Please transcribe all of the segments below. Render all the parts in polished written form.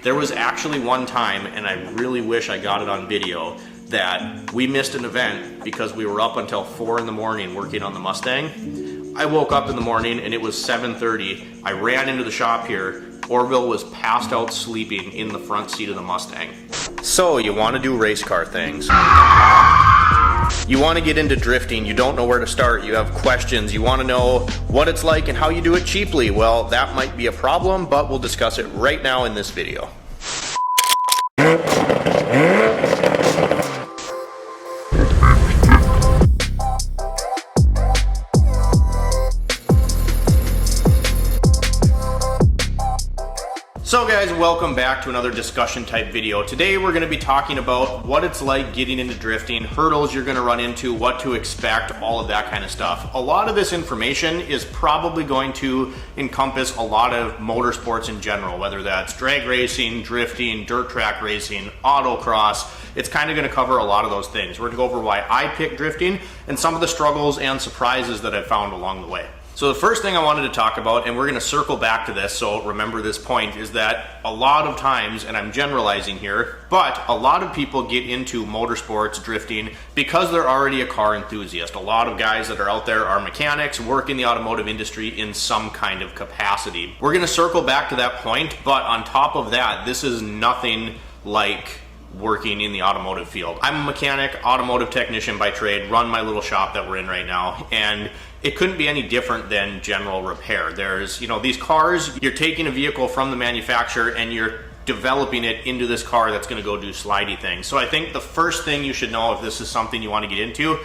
There was actually one time, and I really wish I got it on video, that we missed an event because we were up until 4 in the morning working on the Mustang. I woke up in the morning and it was 7:30. I ran into the shop here. Orville was passed out sleeping in the front seat of the Mustang. So you want to do race car things. You want to get into drifting, you don't know where to start, you have questions, you want to know what it's like and how you do it cheaply. Well, that might be a problem, but we'll discuss it right now in this video. So guys, welcome back to another discussion type video. Today we're going to be talking about what it's like getting into drifting, hurdles you're going to run into, what to expect, all of that kind of stuff. A lot of this information is probably going to encompass a lot of motorsports in general, whether that's drag racing, drifting, dirt track racing, autocross. It's kind of going to cover a lot of those things. We're going to go over why I picked drifting and some of the struggles and surprises that I found along the way. So the first thing I wanted to talk about, and we're going to circle back to this, so remember this point, is that a lot of times, and I'm generalizing here, but a lot of people get into motorsports, drifting, because they're already a car enthusiast. A lot of guys that are out there are mechanics, work in the automotive industry in some kind of capacity. We're going to circle back to that point, but on top of that, this is nothing like working in the automotive field. I'm a mechanic, automotive technician by trade, run my little shop that we're in right now, and it couldn't be any different than general repair. There's, these cars, you're taking a vehicle from the manufacturer and you're developing it into this car that's going to go do slidey things. So I think the first thing you should know if this is something you want to get into,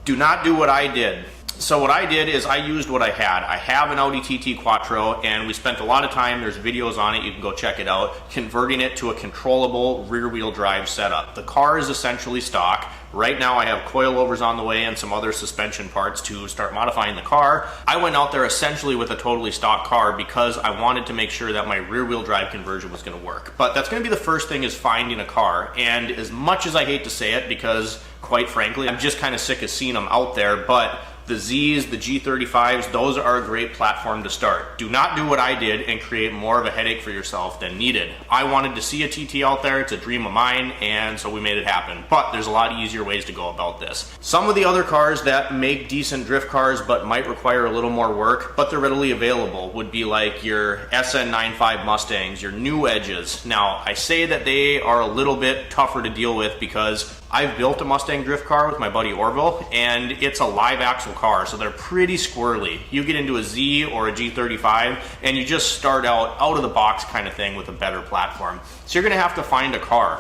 do not do what I did. So what I did is I used what I had. I have an Audi TT Quattro, and we spent a lot of time, there's videos on it, you can go check it out, converting it to a controllable rear-wheel drive setup. The car is essentially stock. Right now I have coilovers on the way and some other suspension parts to start modifying the car. I went out there essentially with a totally stock car because I wanted to make sure that my rear-wheel drive conversion was going to work. But that's going to be the first thing, is finding a car. And as much as I hate to say it, because quite frankly, I'm just kind of sick of seeing them out there, but the Z's, the G35s, those are a great platform to start. Do not do what I did and create more of a headache for yourself than needed. I wanted to see a TT out there, it's a dream of mine, and so we made it happen. But there's a lot easier ways to go about this. Some of the other cars that make decent drift cars but might require a little more work, but they're readily available, would be like your SN95 Mustangs, your new Edges. Now, I say that they are a little bit tougher to deal with because I've built a Mustang drift car with my buddy Orville, and it's a live axle car, so they're pretty squirrely. You get into a Z or a G35 and you just start out of the box kind of thing with a better platform. So you're gonna have to find a car.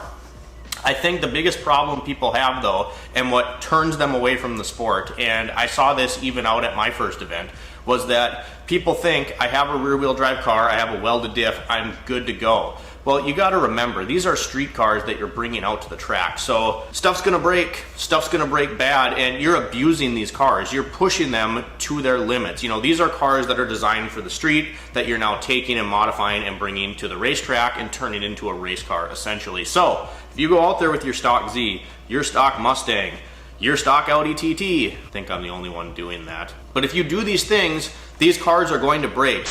I think the biggest problem people have though, and what turns them away from the sport, and I saw this even out at my first event, was that people think, I have a rear wheel drive car, I have a welded diff, I'm good to go. Well, you got to remember, these are street cars that you're bringing out to the track. So stuff's going to break bad, and you're abusing these cars. You're pushing them to their limits. These are cars that are designed for the street that you're now taking and modifying and bringing to the racetrack and turning it into a race car, essentially. So if you go out there with your stock Z, your stock Mustang, your stock Audi TT, I think I'm the only one doing that. But if you do these things, these cars are going to break.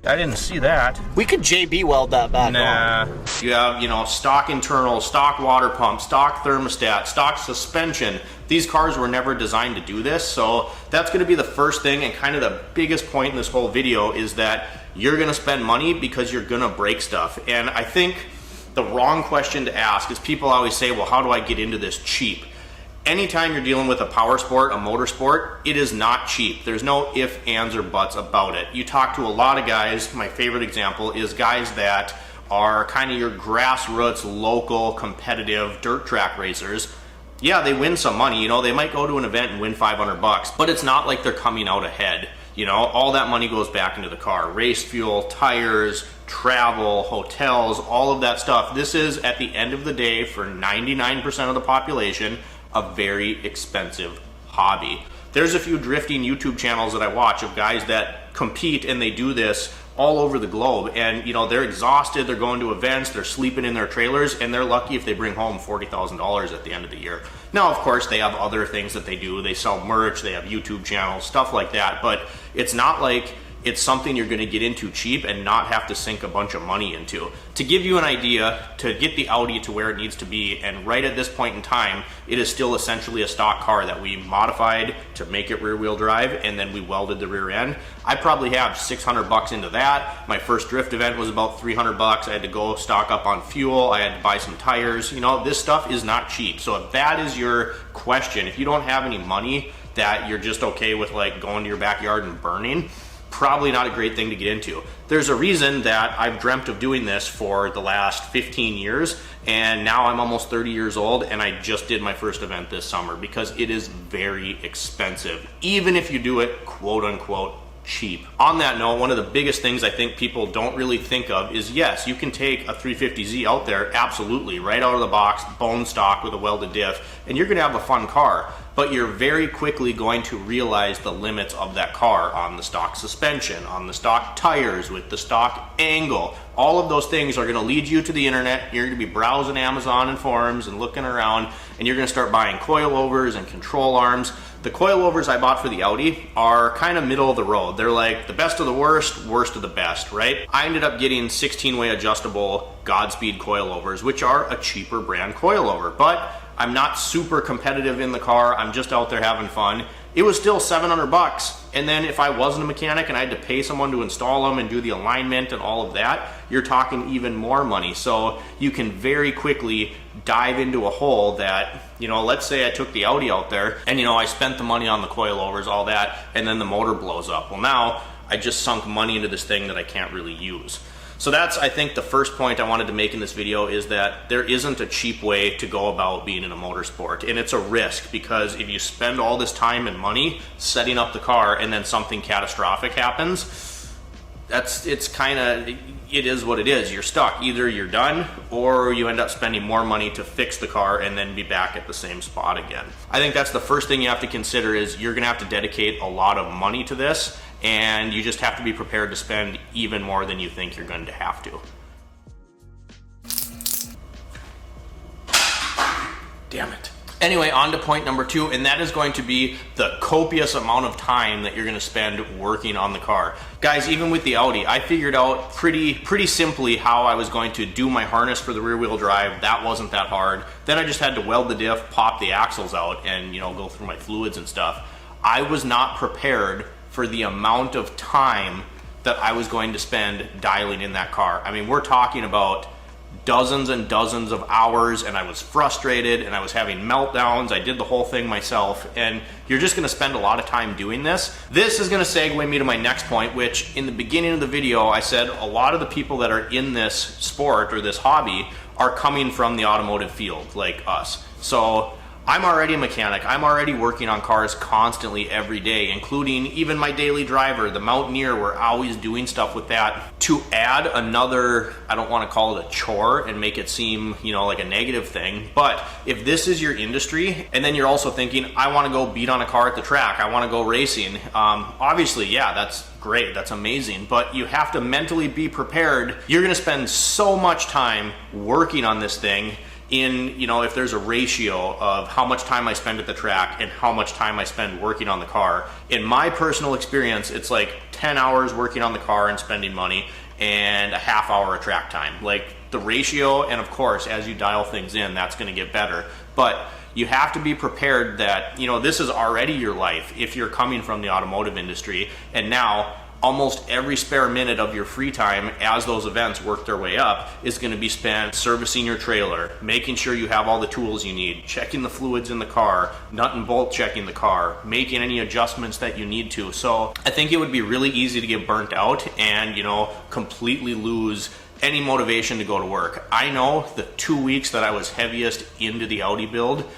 I didn't see that. We could JB weld that back on. You have, stock internal, stock water pump, stock thermostat, stock suspension. These cars were never designed to do this, so that's going to be the first thing, and kind of the biggest point in this whole video is that you're going to spend money because you're going to break stuff. And I think the wrong question to ask is, people always say, well, how do I get into this cheap? Anytime you're dealing with a power sport, a motorsport, it is not cheap. There's no ifs, ands, or buts about it. You talk to a lot of guys, my favorite example is guys that are kind of your grassroots, local, competitive dirt track racers. Yeah, they win some money, they might go to an event and win $500, but it's not like they're coming out ahead. All that money goes back into the car. Race fuel, tires, travel, hotels, all of that stuff. This is, at the end of the day, for 99% of the population, a very expensive hobby. There's a few drifting YouTube channels that I watch of guys that compete, and they do this all over the globe, and they're exhausted, they're going to events, they're sleeping in their trailers, and they're lucky if they bring home $40,000 at the end of the year. Now, of course, they have other things that they do. They sell merch, they have YouTube channels, stuff like that, but it's not like it's something you're going to get into cheap and not have to sink a bunch of money into. To give you an idea, to get the Audi to where it needs to be, and right at this point in time, it is still essentially a stock car that we modified to make it rear wheel drive, and then we welded the rear end. I probably have 600 bucks into that. My first drift event was about 300 bucks. I had to go stock up on fuel. I had to buy some tires. You know, this stuff is not cheap. So if that is your question, if you don't have any money that you're just okay with like going to your backyard and burning, probably not a great thing to get into. There's a reason that I've dreamt of doing this for the last 15 years, and now I'm almost 30 years old, and I just did my first event this summer because it is very expensive, even if you do it quote unquote cheap. On that note, one of the biggest things I think people don't really think of is, yes, you can take a 350Z out there, absolutely, right out of the box, bone stock with a welded diff, and you're gonna have a fun car, but you're very quickly going to realize the limits of that car on the stock suspension, on the stock tires, with the stock angle. All of those things are gonna lead you to the internet. You're gonna be browsing Amazon and forums and looking around, and you're gonna start buying coilovers and control arms. The coilovers I bought for the Audi are kind of middle of the road. They're like the best of the worst, worst of the best, right? I ended up getting 16-way adjustable Godspeed coilovers, which are a cheaper brand coilover, but I'm not super competitive in the car. I'm just out there having fun. It was still 700 bucks. And then if I wasn't a mechanic and I had to pay someone to install them and do the alignment and all of that, you're talking even more money. So you can very quickly dive into a hole that, you know, let's say I took the Audi out there and, you know, I spent the money on the coilovers, all that, and then the motor blows up. Well, now I just sunk money into this thing that I can't really use. So that's, I think, the first point I wanted to make in this video, is that there isn't a cheap way to go about being in a motorsport, and it's a risk, because if you spend all this time and money setting up the car and then something catastrophic happens, it is what it is. You're stuck. Either you're done or you end up spending more money to fix the car and then be back at the same spot again. I think that's the first thing you have to consider, is you're gonna have to dedicate a lot of money to this, and you just have to be prepared to spend even more than you think you're going to have to. Damn it. Anyway, on to point number 2, and that is going to be the copious amount of time that you're going to spend working on the car. Guys, even with the Audi, I figured out pretty simply how I was going to do my harness for the rear wheel drive. That wasn't that hard. Then I just had to weld the diff, pop the axles out, and, you know, go through my fluids and stuff. I was not prepared for the amount of time that I was going to spend dialing in that car. I mean, we're talking about dozens and dozens of hours, and I was frustrated and I was having meltdowns. I did the whole thing myself, and you're just gonna spend a lot of time doing this. This is gonna segue me to my next point, which in the beginning of the video, I said a lot of the people that are in this sport or this hobby are coming from the automotive field, like us. So I'm already a mechanic. I'm already working on cars constantly every day, including even my daily driver, the Mountaineer. We're always doing stuff with that. To add another, I don't want to call it a chore and make it seem, you know, like a negative thing, but if this is your industry, and then you're also thinking, I want to go beat on a car at the track, I want to go racing, obviously, yeah, that's great, that's amazing, but you have to mentally be prepared. You're going to spend so much time working on this thing. In, you know, if there's a ratio of how much time I spend at the track and how much time I spend working on the car, in my personal experience, it's like 10 hours working on the car and spending money and a half hour of track time. Like the ratio, and of course, as you dial things in, that's gonna get better. But you have to be prepared that, you know, this is already your life if you're coming from the automotive industry, and now almost every spare minute of your free time as those events work their way up is going to be spent servicing your trailer, making sure you have all the tools you need, checking the fluids in the car, nut and bolt checking the car, making any adjustments that you need to. So I think it would be really easy to get burnt out and, you know, completely lose any motivation to go to work. I know the 2 weeks that I was heaviest into the Audi build,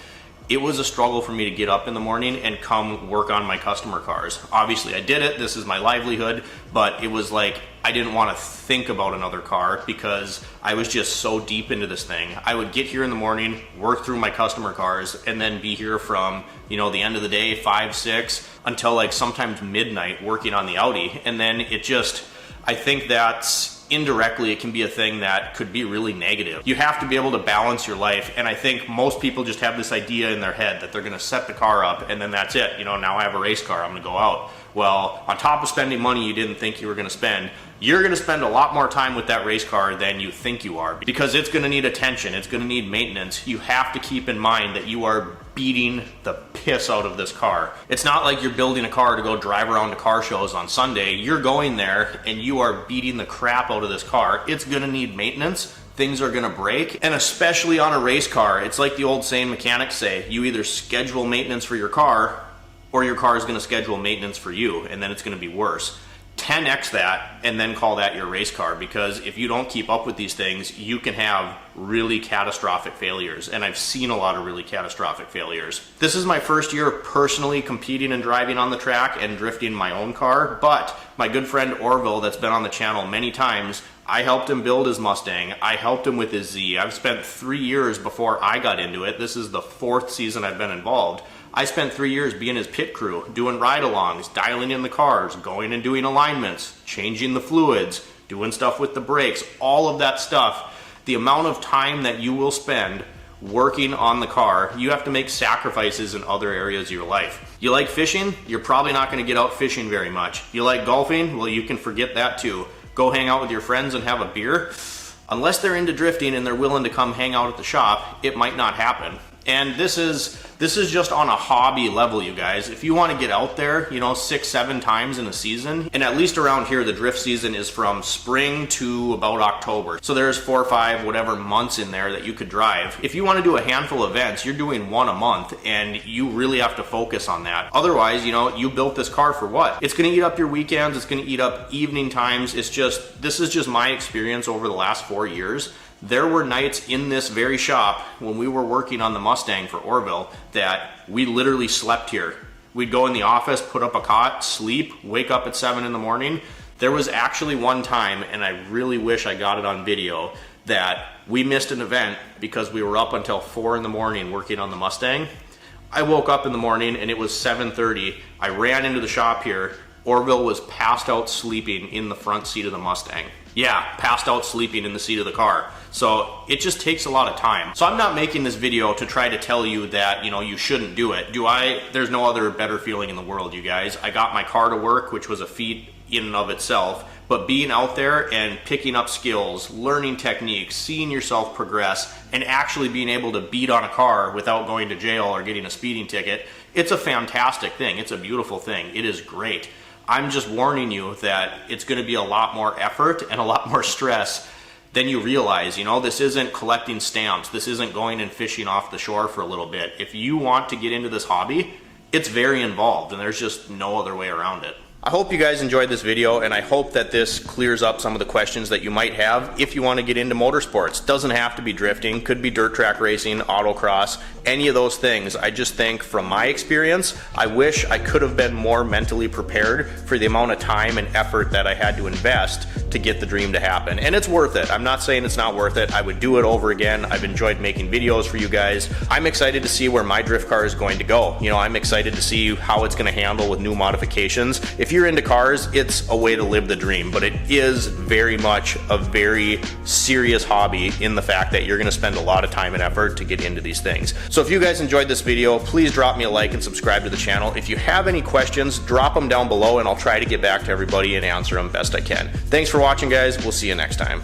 it was a struggle for me to get up in the morning and come work on my customer cars. Obviously I did it, this is my livelihood, but it was like I didn't want to think about another car because I was just so deep into this thing. I would get here in the morning, work through my customer cars, and then be here from, you know, the end of the day, 5, 6, until like sometimes midnight working on the Audi. And then it just, I think that's indirectly it can be a thing that could be really negative. You have to be able to balance your life, and I think most people just have this idea in their head that they're gonna set the car up and then that's it. You know, now I have a race car, I'm gonna go out. Well, on top of spending money you didn't think you were gonna spend, you're gonna spend a lot more time with that race car than you think you are, because it's gonna need attention, it's gonna need maintenance. You have to keep in mind that you are beating the piss out of this car. It's not like you're building a car to go drive around to car shows on Sunday. You're going there and you are beating the crap out of this car. It's gonna need maintenance. Things are gonna break, and especially on a race car, it's like the old saying mechanics say, you either schedule maintenance for your car or your car is gonna schedule maintenance for you, and then it's gonna be worse. 10x that and then call that your race car, because if you don't keep up with these things, you can have really catastrophic failures, and I've seen a lot of really catastrophic failures. This is my first year personally competing and driving on the track and drifting my own car, but my good friend Orville, that's been on the channel many times, I helped him build his Mustang, I helped him with his Z. I've spent 3 years before I got into it. This is the 4th season I've been involved. I spent 3 years being his pit crew, doing ride-alongs, dialing in the cars, going and doing alignments, changing the fluids, doing stuff with the brakes, all of that stuff. The amount of time that you will spend working on the car, you have to make sacrifices in other areas of your life. You like fishing? You're probably not going to get out fishing very much. You like golfing? Well, you can forget that too. Go hang out with your friends and have a beer? Unless they're into drifting and they're willing to come hang out at the shop, it might not happen. And this is just on a hobby level, you guys. If you want to get out there, you know, 6-7 times in a season, and at least around here, the drift season is from spring to about October. So there's 4 or 5, whatever months in there that you could drive. If you want to do a handful of events, you're doing 1 a month, and you really have to focus on that. Otherwise, you know, you built this car for what? It's going to eat up your weekends. It's going to eat up evening times. This is just my experience over the last 4 years. There were nights in this very shop when we were working on the Mustang for Orville that we literally slept here. We'd go in the office, put up a cot, sleep, wake up at 7 in the morning. There was actually one time, and I really wish I got it on video, that we missed an event because we were up until 4 in the morning working on the Mustang. I woke up in the morning and it was 7:30. I ran into the shop here. Orville was passed out sleeping in the front seat of the Mustang. Yeah, passed out sleeping in the seat of the car. So it just takes a lot of time. So I'm not making this video to try to tell you that, you know, you shouldn't do it. There's no other better feeling in the world, you guys. I got my car to work, which was a feat in and of itself, but being out there and picking up skills, learning techniques, seeing yourself progress, and actually being able to beat on a car without going to jail or getting a speeding ticket, it's a fantastic thing. It's a beautiful thing. It is great. I'm just warning you that it's going to be a lot more effort and a lot more stress than you realize. You know, this isn't collecting stamps. This isn't going and fishing off the shore for a little bit. If you want to get into this hobby, it's very involved, and there's just no other way around it. I hope you guys enjoyed this video, and I hope that this clears up some of the questions that you might have if you want to get into motorsports. Doesn't have to be drifting, could be dirt track racing, autocross, any of those things. I just think from my experience, I wish I could have been more mentally prepared for the amount of time and effort that I had to invest to get the dream to happen. And it's worth it. I'm not saying it's not worth it. I would do it over again. I've enjoyed making videos for you guys. I'm excited to see where my drift car is going to go. You know, I'm excited to see how it's going to handle with new modifications. If you're into cars, it's a way to live the dream, but it is very much a very serious hobby in the fact that you're going to spend a lot of time and effort to get into these things. So if you guys enjoyed this video, please drop me a like and subscribe to the channel. If you have any questions, drop them down below and I'll try to get back to everybody and answer them best I can. Thanks for watching, guys. We'll see you next time.